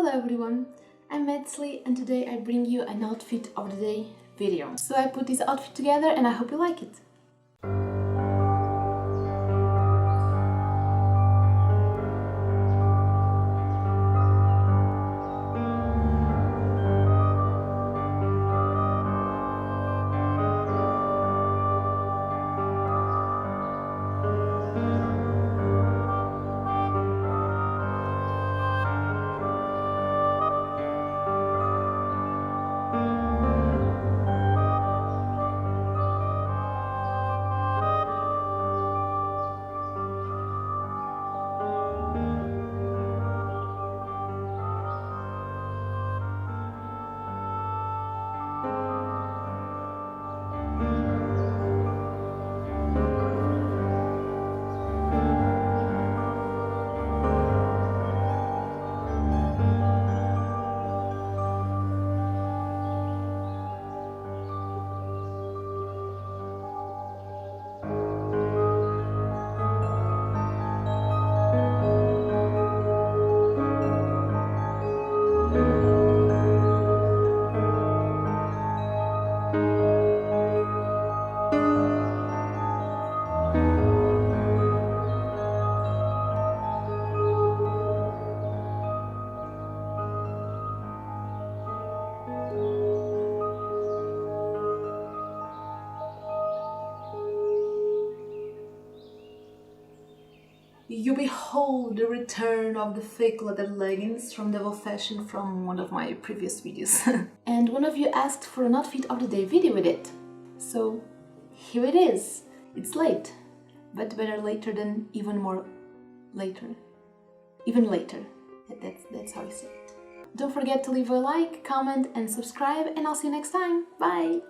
Hello everyone, I'm Metzli and today I bring you an outfit of the day video. So I put this outfit together and I hope you like it. You behold the return of the fake leather leggings from Devil Fashion from one of my previous videos. And one of you asked for an outfit of the day video with it. So here it is. It's late, but better later than even more later. Even later. That's how I say it. Don't forget to leave a like, comment and subscribe, and I'll see you next time. Bye!